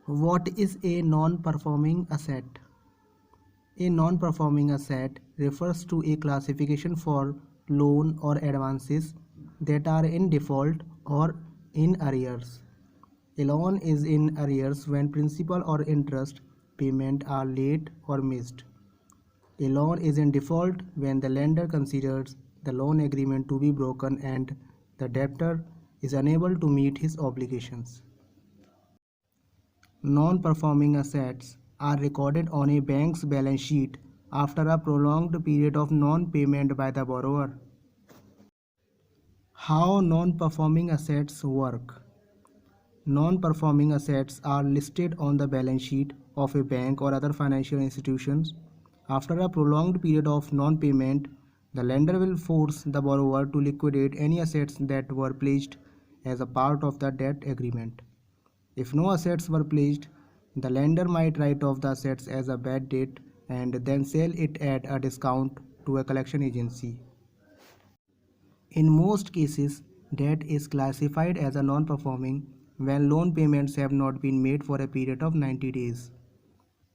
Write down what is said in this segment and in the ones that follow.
What is a non-performing asset? A non-performing asset refers to a classification for loan or advances that are in default or in arrears. A loan is in arrears when principal or interest payment are late or missed. A loan is in default when the lender considers the loan agreement to be broken and the debtor is unable to meet his obligations. Non-performing assets are recorded on a bank's balance sheet after a prolonged period of non-payment by the borrower. How non-performing assets work? Non-performing assets are listed on the balance sheet of a bank or other financial institutions. After a prolonged period of non-payment, the lender will force the borrower to liquidate any assets that were pledged as a part of the debt agreement. If no assets were pledged, the lender might write off the assets as a bad debt and then sell it at a discount to a collection agency. In most cases, debt is classified as a non-performing when loan payments have not been made for a period of 90 days.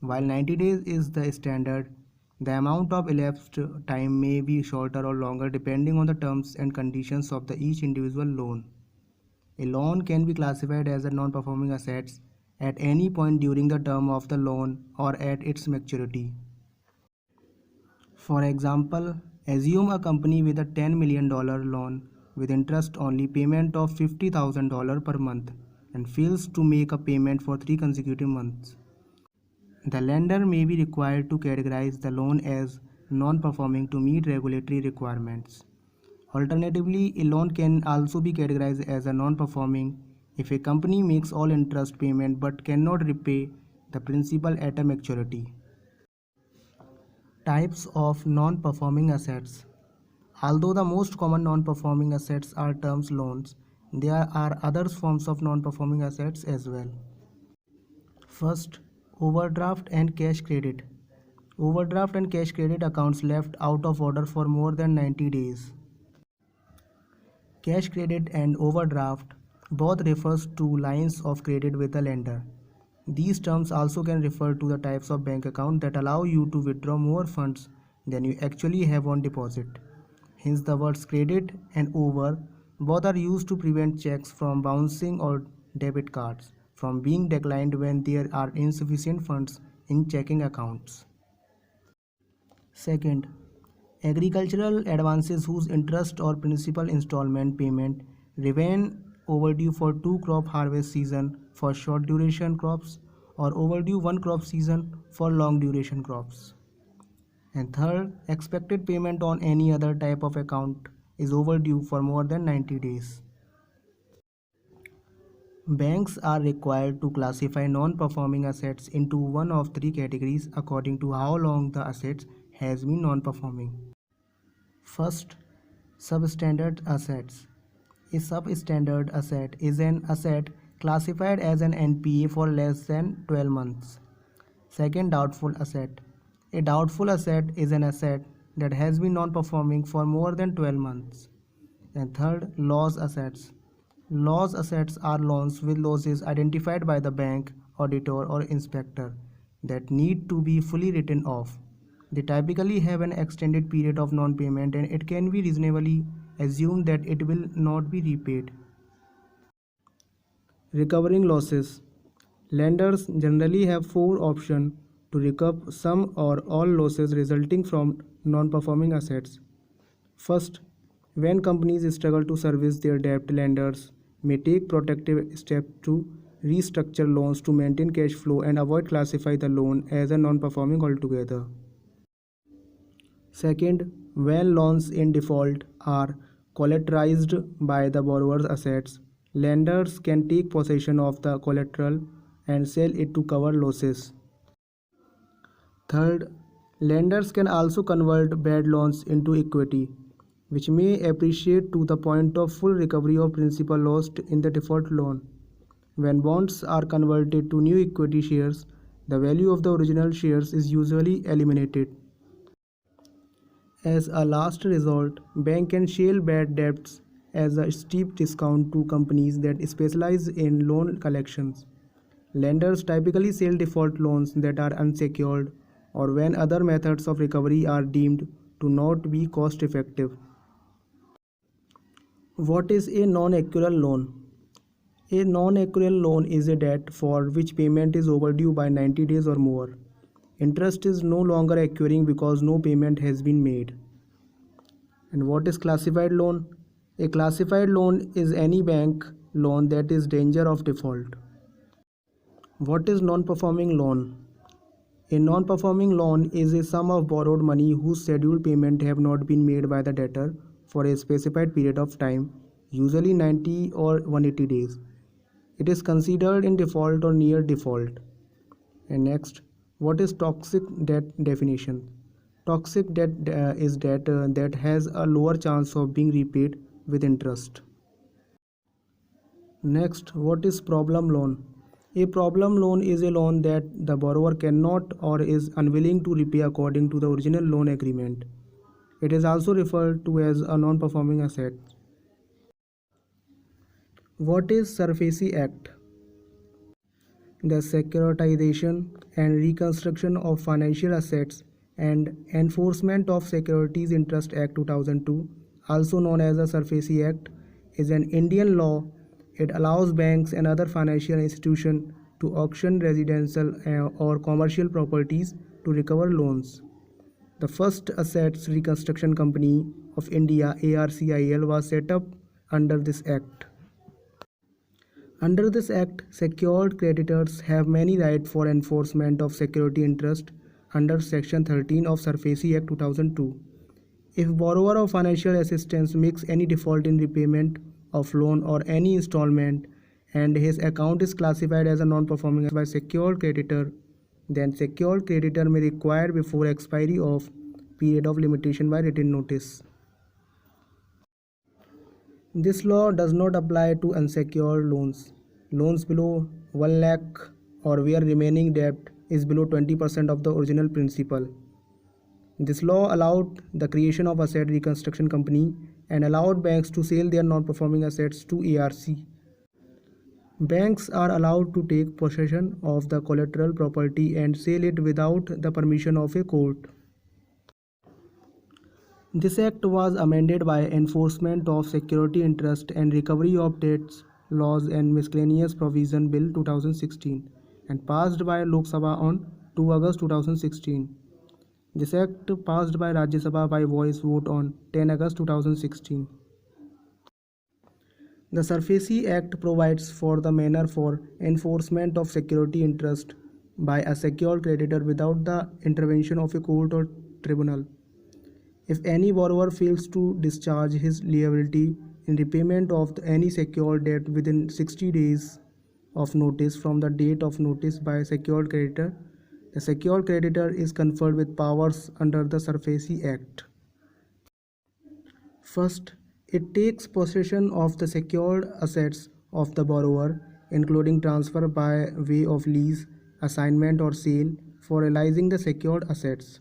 While 90 days is the standard, the amount of elapsed time may be shorter or longer depending on the terms and conditions of each individual loan. A loan can be classified as a non-performing assets at any point during the term of the loan or at its maturity. For example, assume a company with a $10 million loan with interest only payment of $50,000 per month and fails to make a payment for 3 consecutive months. The lender may be required to categorize the loan as non-performing to meet regulatory requirements. Alternatively, a loan can also be categorized as a non-performing if a company makes all interest payment but cannot repay the principal at a maturity. Types of non-performing assets. Although the most common non-performing assets are term loans, there are other forms of non-performing assets as well. First, overdraft and cash credit. Overdraft and cash credit accounts left out of order for more than 90 days. Cash credit and overdraft both refers to lines of credit with the lender. These terms also can refer to the types of bank account that allow you to withdraw more funds than you actually have on deposit. Hence the words credit and over both are used to prevent checks from bouncing or debit cards from being declined when there are insufficient funds in checking accounts. Second, agricultural advances whose interest or principal installment payment remain overdue for 2 crop harvest season for short duration crops or overdue 1 crop season for long duration crops. And third, expected payment on any other type of account is overdue for more than 90 days. Banks are required to classify non-performing assets into one of 3 categories according to how long the assets has been non-performing. First, substandard assets. A substandard asset is an asset classified as an NPA for less than 12 months. Second, doubtful asset. A doubtful asset is an asset that has been non-performing for more than 12 months. And third, loss assets. Loss assets are loans with losses identified by the bank, auditor or inspector that need to be fully written off. They typically have an extended period of non-payment and it can be reasonably assumed that it will not be repaid. Recovering losses. Lenders generally have 4 options to recover some or all losses resulting from non-performing assets. First, when companies struggle to service their debt, lenders may take protective steps to restructure loans to maintain cash flow and avoid classifying the loan as a non-performing altogether. Second, when loans in default are collateralized by the borrower's assets, lenders can take possession of the collateral and sell it to cover losses. Third, lenders can also convert bad loans into equity, which may appreciate to the point of full recovery of principal lost in the default loan. When bonds are converted to new equity shares, the value of the original shares is usually eliminated. As a last resort, bank can sell bad debts as a steep discount to companies that specialize in loan collections. Lenders typically sell default loans that are unsecured or when other methods of recovery are deemed to not be cost effective. What is a non-accrual loan? A non-accrual loan is a debt for which payment is overdue by 90 days or more. Interest is no longer accruing because no payment has been made. And what is classified loan? A classified loan is any bank loan that is danger of default. What is non-performing loan? A non-performing loan is a sum of borrowed money whose scheduled payment have not been made by the debtor for a specified period of time, usually 90 or 180 days. It is considered in default or near default. And next, what is toxic debt definition? Toxic debt is debt that has a lower chance of being repaid with interest. Next, what is problem loan? A problem loan is a loan that the borrower cannot or is unwilling to repay according to the original loan agreement. It is also referred to as a non-performing asset. What is SARFAESI Act? The Securitization and Reconstruction of Financial Assets and Enforcement of Securities Interest Act 2002, also known as the SARFAESI Act, is an Indian law. It allows banks and other financial institutions to auction residential or commercial properties to recover loans. The first Assets Reconstruction Company of India (ARCIL) was set up under this act. Under this act, secured creditors have many rights for enforcement of security interest under Section 13 of SARFAESI Act 2002. If borrower of financial assistance makes any default in repayment of loan or any installment and his account is classified as a non-performing by secured creditor, then secured creditor may require before expiry of period of limitation by written notice. This law does not apply to unsecured loans. Loans below 1 lakh or where remaining debt is below 20% of the original principal. This law allowed the creation of asset reconstruction company and allowed banks to sell their non-performing assets to ARC. Banks are allowed to take possession of the collateral property and sell it without the permission of a court. This act was amended by Enforcement of Security Interest and Recovery of Debts Laws and Miscellaneous Provision Bill 2016 and passed by Lok Sabha on 2 August 2016. This act passed by Rajya Sabha by voice vote on 10 August 2016. The SARFAESI Act provides for the manner for enforcement of security interest by a secured creditor without the intervention of a court or tribunal. If any borrower fails to discharge his liability in repayment of any secured debt within 60 days of notice from the date of notice by a secured creditor, the secured creditor is conferred with powers under the SARFAESI Act. First, it takes possession of the secured assets of the borrower, including transfer by way of lease, assignment or sale for realizing the secured assets.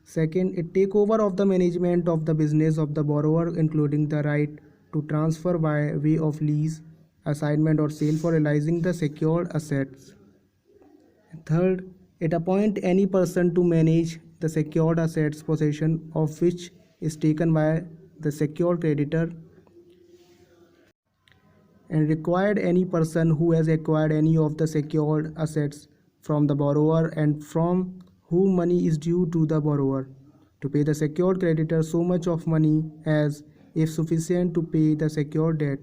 Second, it takes over of the management of the business of the borrower, including the right to transfer by way of lease, assignment or sale for realizing the secured assets. Third, it appoints any person to manage the secured assets possession of which is taken by the secured creditor and required any person who has acquired any of the secured assets from the borrower and from whom money is due to the borrower to pay the secured creditor so much of money as if sufficient to pay the secured debt.